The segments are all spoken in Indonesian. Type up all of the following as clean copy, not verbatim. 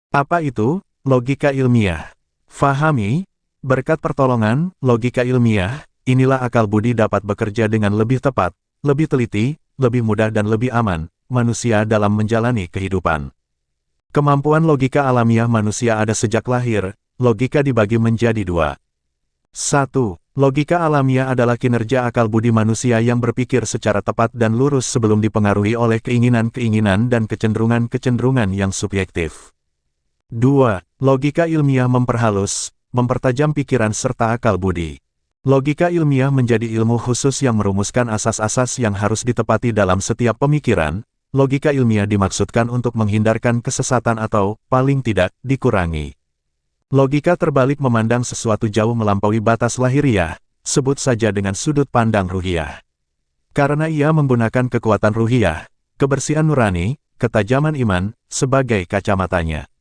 Apa itu logika ilmiah? Fahami, berkat pertolongan logika ilmiah, inilah akal budi dapat bekerja dengan lebih tepat, lebih teliti, lebih mudah dan lebih aman, manusia dalam menjalani kehidupan. Kemampuan logika alamiah manusia ada sejak lahir, logika dibagi menjadi dua. 1. Logika alamiah adalah kinerja akal budi manusia yang berpikir secara tepat dan lurus sebelum dipengaruhi oleh keinginan-keinginan dan kecenderungan-kecenderungan yang subjektif. 2. Logika ilmiah memperhalus, mempertajam pikiran serta akal budi. Logika ilmiah menjadi ilmu khusus yang merumuskan asas-asas yang harus ditepati dalam setiap pemikiran. Logika ilmiah dimaksudkan untuk menghindarkan kesesatan atau, paling tidak, dikurangi. Logika terbalik memandang sesuatu jauh melampaui batas lahiriah, sebut saja dengan sudut pandang ruhiyah. Karena ia menggunakan kekuatan ruhiyah, kebersihan nurani, ketajaman iman, sebagai kacamatanya.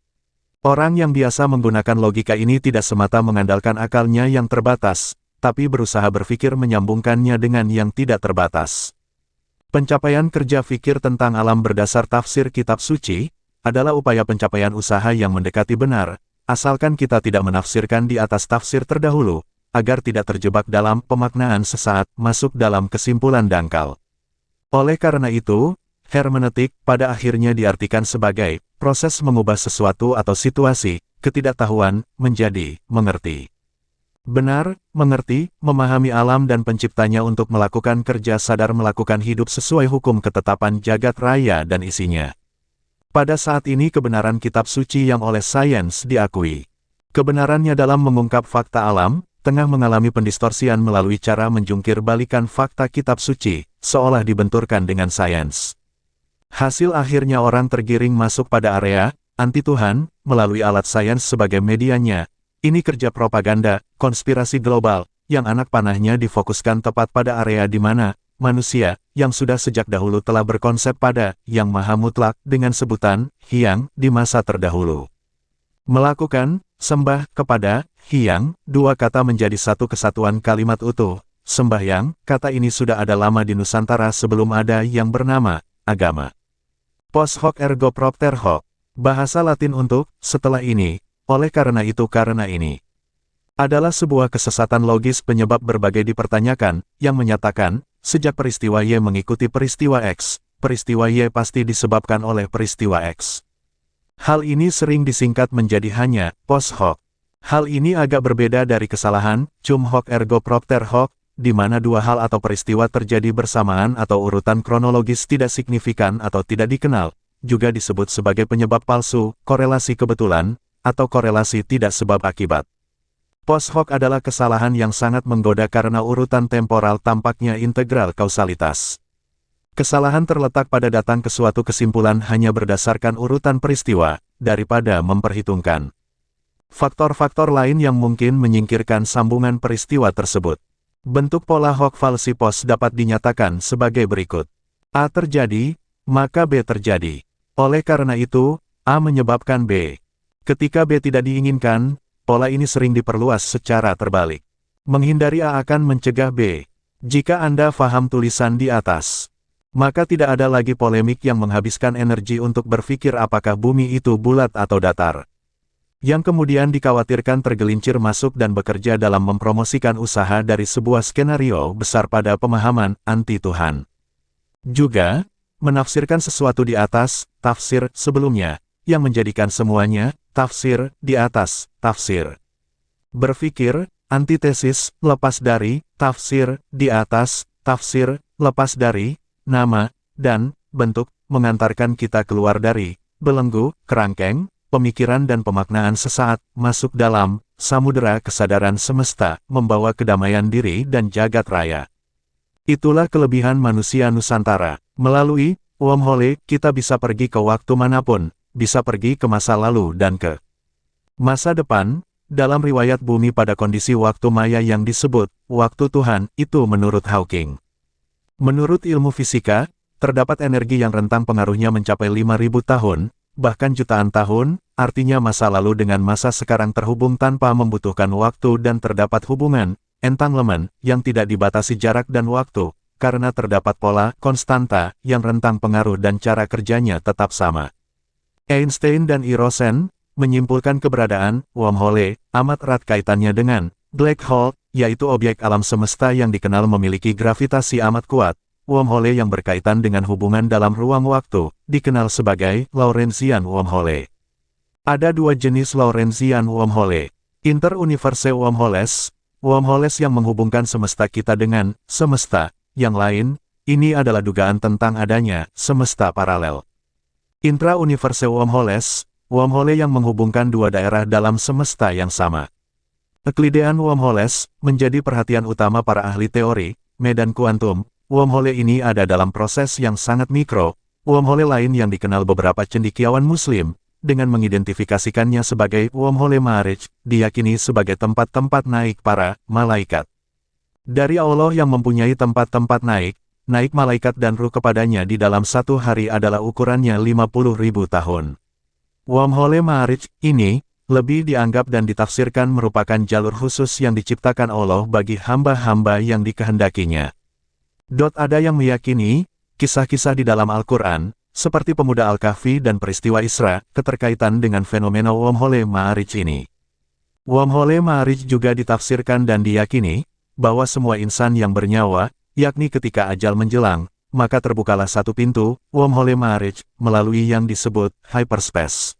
Orang yang biasa menggunakan logika ini tidak semata mengandalkan akalnya yang terbatas, tapi berusaha berpikir menyambungkannya dengan yang tidak terbatas. Pencapaian kerja fikir tentang alam berdasar tafsir kitab suci, adalah upaya pencapaian usaha yang mendekati benar, asalkan kita tidak menafsirkan di atas tafsir terdahulu, agar tidak terjebak dalam pemaknaan sesaat masuk dalam kesimpulan dangkal. Oleh karena itu, hermeneutik pada akhirnya diartikan sebagai proses mengubah sesuatu atau situasi, ketidaktahuan, menjadi mengerti. Benar, mengerti, memahami alam dan penciptanya untuk melakukan kerja sadar melakukan hidup sesuai hukum ketetapan jagat raya dan isinya. Pada saat ini kebenaran kitab suci yang oleh sains diakui. Kebenarannya dalam mengungkap fakta alam, tengah mengalami pendistorsian melalui cara menjungkir balikan fakta kitab suci, seolah dibenturkan dengan sains. Hasil akhirnya orang tergiring masuk pada area anti-Tuhan, melalui alat sains sebagai medianya. Ini kerja propaganda, konspirasi global, yang anak panahnya difokuskan tepat pada area di mana manusia, yang sudah sejak dahulu telah berkonsep pada Yang Maha Mutlak dengan sebutan Hyang di masa terdahulu. Melakukan sembah kepada Hyang, dua kata menjadi satu kesatuan kalimat utuh. Sembahyang, kata ini sudah ada lama di Nusantara sebelum ada yang bernama agama. Post hoc ergo propter hoc, bahasa Latin untuk setelah ini. Oleh karena itu karena ini adalah sebuah kesesatan logis penyebab berbagai dipertanyakan, yang menyatakan, sejak peristiwa Y mengikuti peristiwa X, peristiwa Y pasti disebabkan oleh peristiwa X. Hal ini sering disingkat menjadi hanya post hoc. Hal ini agak berbeda dari kesalahan cum hoc ergo propter hoc, di mana dua hal atau peristiwa terjadi bersamaan atau urutan kronologis tidak signifikan atau tidak dikenal, juga disebut sebagai penyebab palsu, korelasi kebetulan, atau korelasi tidak sebab akibat. Post hoc adalah kesalahan yang sangat menggoda karena urutan temporal tampaknya integral kausalitas. Kesalahan terletak pada datang ke suatu kesimpulan hanya berdasarkan urutan peristiwa, daripada memperhitungkan faktor-faktor lain yang mungkin menyingkirkan sambungan peristiwa tersebut. Bentuk pola hoc falsipos dapat dinyatakan sebagai berikut. A terjadi, maka B terjadi. Oleh karena itu, A menyebabkan B. Ketika B tidak diinginkan, pola ini sering diperluas secara terbalik. Menghindari A akan mencegah B. Jika Anda paham tulisan di atas, maka tidak ada lagi polemik yang menghabiskan energi untuk berpikir apakah bumi itu bulat atau datar. Yang kemudian dikhawatirkan tergelincir masuk dan bekerja dalam mempromosikan usaha dari sebuah skenario besar pada pemahaman anti-Tuhan. Juga, menafsirkan sesuatu di atas tafsir sebelumnya, yang menjadikan semuanya tafsir di atas tafsir. Berpikir, antitesis, lepas dari, tafsir, di atas, tafsir, lepas dari, nama, dan, bentuk, mengantarkan kita keluar dari, belenggu, kerangkeng, pemikiran dan pemaknaan sesaat, masuk dalam, samudera kesadaran semesta, membawa kedamaian diri dan jagat raya. Itulah kelebihan manusia Nusantara. Melalui wormhole, kita bisa pergi ke waktu manapun, bisa pergi ke masa lalu dan ke masa depan, dalam riwayat bumi pada kondisi waktu maya yang disebut waktu Tuhan, itu menurut Hawking. Menurut ilmu fisika, terdapat energi yang rentang pengaruhnya mencapai 5.000 tahun, bahkan jutaan tahun, artinya masa lalu dengan masa sekarang terhubung tanpa membutuhkan waktu dan terdapat hubungan, entanglement, yang tidak dibatasi jarak dan waktu, karena terdapat pola, konstanta, yang rentang pengaruh dan cara kerjanya tetap sama. Einstein dan Rosen menyimpulkan keberadaan wormhole amat erat kaitannya dengan black hole, yaitu objek alam semesta yang dikenal memiliki gravitasi amat kuat. Wormhole yang berkaitan dengan hubungan dalam ruang waktu, dikenal sebagai Lorentzian wormhole. Ada dua jenis Lorentzian wormhole. Interuniverse wormholes, wormholes yang menghubungkan semesta kita dengan semesta yang lain. Ini adalah dugaan tentang adanya semesta paralel. Intra-universe wormholes, wormhole yang menghubungkan dua daerah dalam semesta yang sama. Euclidean wormholes menjadi perhatian utama para ahli teori medan kuantum. Wormhole ini ada dalam proses yang sangat mikro. Wormhole lain yang dikenal beberapa cendekiawan Muslim dengan mengidentifikasikannya sebagai wormhole Ma'arij, diyakini sebagai tempat-tempat naik para malaikat. Dari Allah yang mempunyai tempat-tempat naik malaikat dan ruh kepadanya di dalam satu hari adalah ukurannya 50.000 tahun. Wormhole Ma'arij ini lebih dianggap dan ditafsirkan merupakan jalur khusus yang diciptakan Allah bagi hamba-hamba yang dikehendakinya. Ada yang meyakini, kisah-kisah di dalam Al-Quran, seperti pemuda Al-Kahfi dan peristiwa Isra, keterkaitan dengan fenomena wormhole Ma'arij ini. Wormhole Ma'arij juga ditafsirkan dan diyakini, bahwa semua insan yang bernyawa, yakni ketika ajal menjelang, maka terbukalah satu pintu, wormhole Ma'arij, melalui yang disebut hyperspace.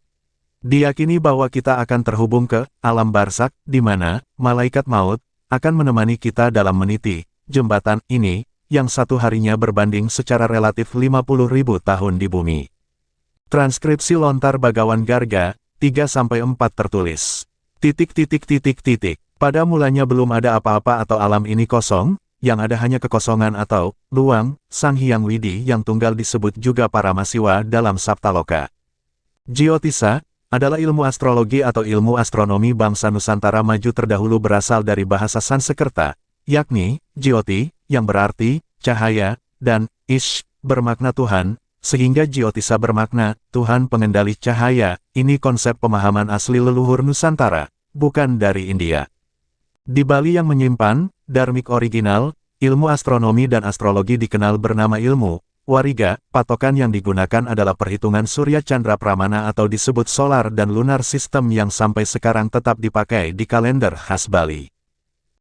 Diyakini bahwa kita akan terhubung ke alam barzakh, di mana malaikat maut akan menemani kita dalam meniti jembatan ini, yang satu harinya berbanding secara relatif 50.000 tahun di bumi. Transkripsi lontar Bagawan Garga, 3-4 tertulis. Pada mulanya belum ada apa-apa atau alam ini kosong, yang ada hanya kekosongan atau luang. Sang Hyang Widi yang tunggal disebut juga Paramasiwa dalam Saptaloka. Jyotisa adalah ilmu astrologi atau ilmu astronomi bangsa Nusantara maju terdahulu berasal dari bahasa Sanskerta, yakni Jyoti, yang berarti cahaya, dan Ish, bermakna Tuhan, sehingga Jyotisa bermakna Tuhan pengendali cahaya. Ini konsep pemahaman asli leluhur Nusantara, bukan dari India. Di Bali yang menyimpan dharmik original, ilmu astronomi dan astrologi dikenal bernama ilmu wariga. Patokan yang digunakan adalah perhitungan surya chandra pramana atau disebut solar dan lunar system yang sampai sekarang tetap dipakai di kalender khas Bali.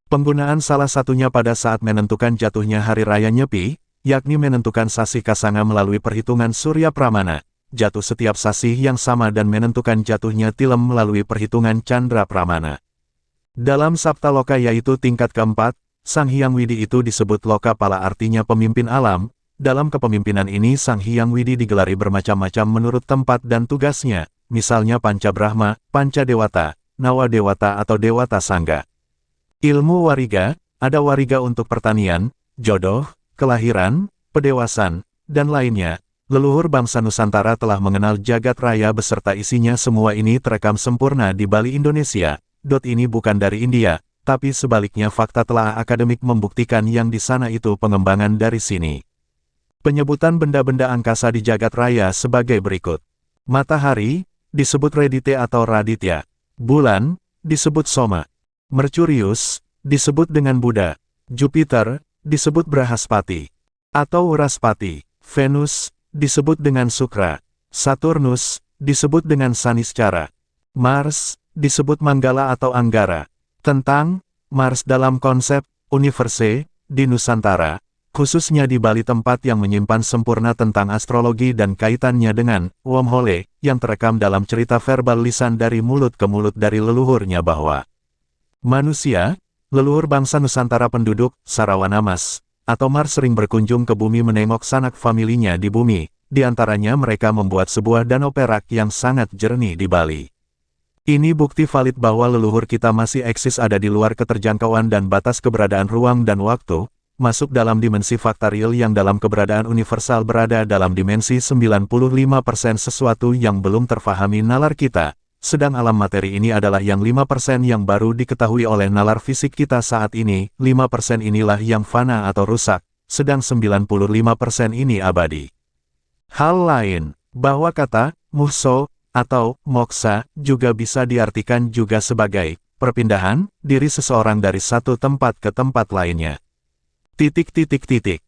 Penggunaan salah satunya pada saat menentukan jatuhnya hari raya Nyepi, yakni menentukan sasi Kasanga melalui perhitungan surya pramana, jatuh setiap sasi yang sama dan menentukan jatuhnya Tilem melalui perhitungan chandra pramana. Dalam Saptaloka yaitu tingkat keempat, Sang Hyang Widi itu disebut Loka Pala artinya pemimpin alam. Dalam kepemimpinan ini Sang Hyang Widi digelari bermacam-macam menurut tempat dan tugasnya, misalnya Panca Brahma, Panca Dewata, Nawa Dewata atau Dewata Sangga. Ilmu wariga, ada wariga untuk pertanian, jodoh, kelahiran, pedewasan, dan lainnya. Leluhur bangsa Nusantara telah mengenal jagat raya beserta isinya. Semua ini terekam sempurna di Bali Indonesia. Ini bukan dari India, tapi sebaliknya fakta telah akademik membuktikan yang di sana itu pengembangan dari sini. Penyebutan benda-benda angkasa di jagat raya sebagai berikut. Matahari, disebut Redite atau Raditya. Bulan, disebut Soma. Mercurius, disebut dengan Buddha. Jupiter, disebut Brahaspati atau Uraspati. Venus, disebut dengan Sukra. Saturnus, disebut dengan Saniscara. Mars, disebut Manggala atau Anggara. Tentang Mars dalam konsep universe di Nusantara, khususnya di Bali tempat yang menyimpan sempurna tentang astrologi dan kaitannya dengan wormhole yang terekam dalam cerita verbal lisan dari mulut ke mulut dari leluhurnya bahwa manusia, leluhur bangsa Nusantara penduduk Sarawanamas atau Mars sering berkunjung ke bumi menengok sanak familinya di bumi. Di antaranya mereka membuat sebuah danau perak yang sangat jernih di Bali. Ini bukti valid bahwa leluhur kita masih eksis ada di luar keterjangkauan dan batas keberadaan ruang dan waktu, masuk dalam dimensi fakta real yang dalam keberadaan universal berada dalam dimensi 95% sesuatu yang belum terfahami nalar kita, sedang alam materi ini adalah yang 5% yang baru diketahui oleh nalar fisik kita saat ini. 5% inilah yang fana atau rusak, sedang 95% ini abadi. Hal lain, bahwa kata muhso atau moksa juga bisa diartikan juga sebagai perpindahan diri seseorang dari satu tempat ke tempat lainnya.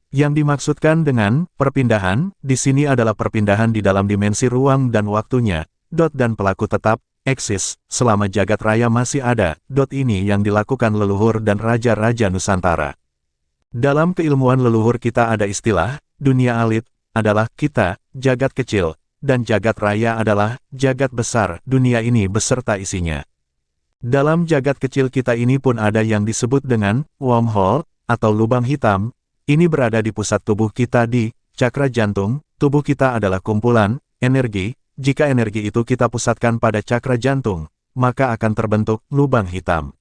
Yang dimaksudkan dengan perpindahan di sini adalah perpindahan di dalam dimensi ruang dan waktunya. Dan pelaku tetap eksis, selama jagat raya masih ada. Ini yang dilakukan leluhur dan raja-raja Nusantara. Dalam keilmuan leluhur kita ada istilah, dunia alit, adalah kita, jagat kecil, dan jagat raya adalah jagat besar, dunia ini beserta isinya. Dalam jagat kecil kita ini pun ada yang disebut dengan wormhole, atau lubang hitam. Ini berada di pusat tubuh kita di cakra jantung. Tubuh kita adalah kumpulan energi. Jika energi itu kita pusatkan pada cakra jantung, maka akan terbentuk lubang hitam.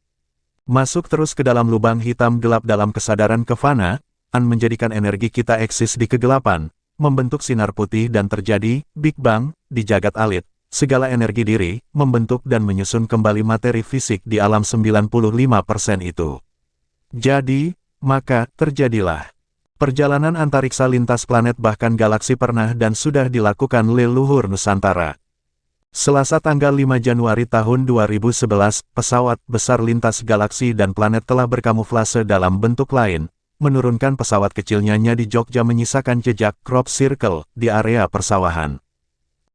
Masuk terus ke dalam lubang hitam gelap dalam kesadaran kefana, menjadikan energi kita eksis di kegelapan, membentuk sinar putih dan terjadi Big Bang di jagat alit. Segala energi diri, membentuk dan menyusun kembali materi fisik di alam 95% itu. Jadi, maka, terjadilah. Perjalanan antariksa lintas planet bahkan galaksi pernah dan sudah dilakukan leluhur Nusantara. Selasa tanggal 5 Januari tahun 2011, pesawat besar lintas galaksi dan planet telah berkamuflase dalam bentuk lain, menurunkan pesawat kecilnya di Jogja menyisakan jejak crop circle di area persawahan.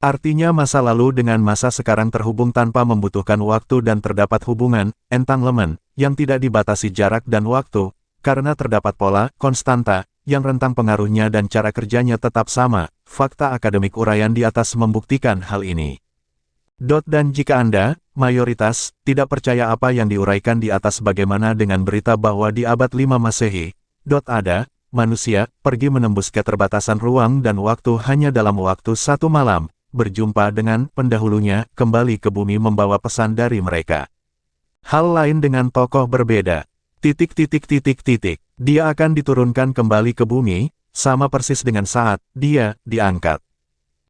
Artinya masa lalu dengan masa sekarang terhubung tanpa membutuhkan waktu dan terdapat hubungan, entanglement, yang tidak dibatasi jarak dan waktu, karena terdapat pola, konstanta, yang rentang pengaruhnya dan cara kerjanya tetap sama. Fakta akademik uraian di atas membuktikan hal ini. Dan jika Anda, mayoritas, tidak percaya apa yang diuraikan di atas bagaimana dengan berita bahwa di abad 5 Masehi, ada, manusia, pergi menembus keterbatasan ruang dan waktu hanya dalam waktu 1 malam, berjumpa dengan pendahulunya, kembali ke bumi membawa pesan dari mereka. Hal lain dengan tokoh berbeda. Dia akan diturunkan kembali ke bumi, sama persis dengan saat dia diangkat.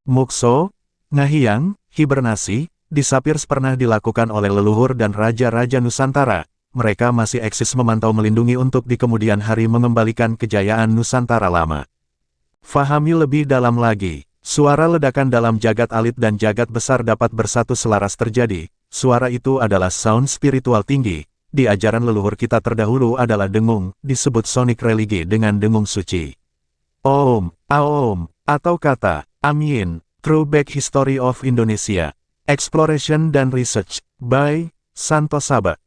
Mukso, Ngahiyang, hibernasi, di Sapirs pernah dilakukan oleh leluhur dan raja-raja Nusantara. Mereka masih eksis memantau melindungi untuk di kemudian hari mengembalikan kejayaan Nusantara lama. Fahami lebih dalam lagi. Suara ledakan dalam jagat alit dan jagat besar dapat bersatu selaras terjadi. Suara itu adalah sound spiritual tinggi. Di ajaran leluhur kita terdahulu adalah dengung, disebut sonik religi dengan dengung suci. Om, Aom, atau kata, Amin, Throwback History of Indonesia, Exploration dan Research, by Santo Saba.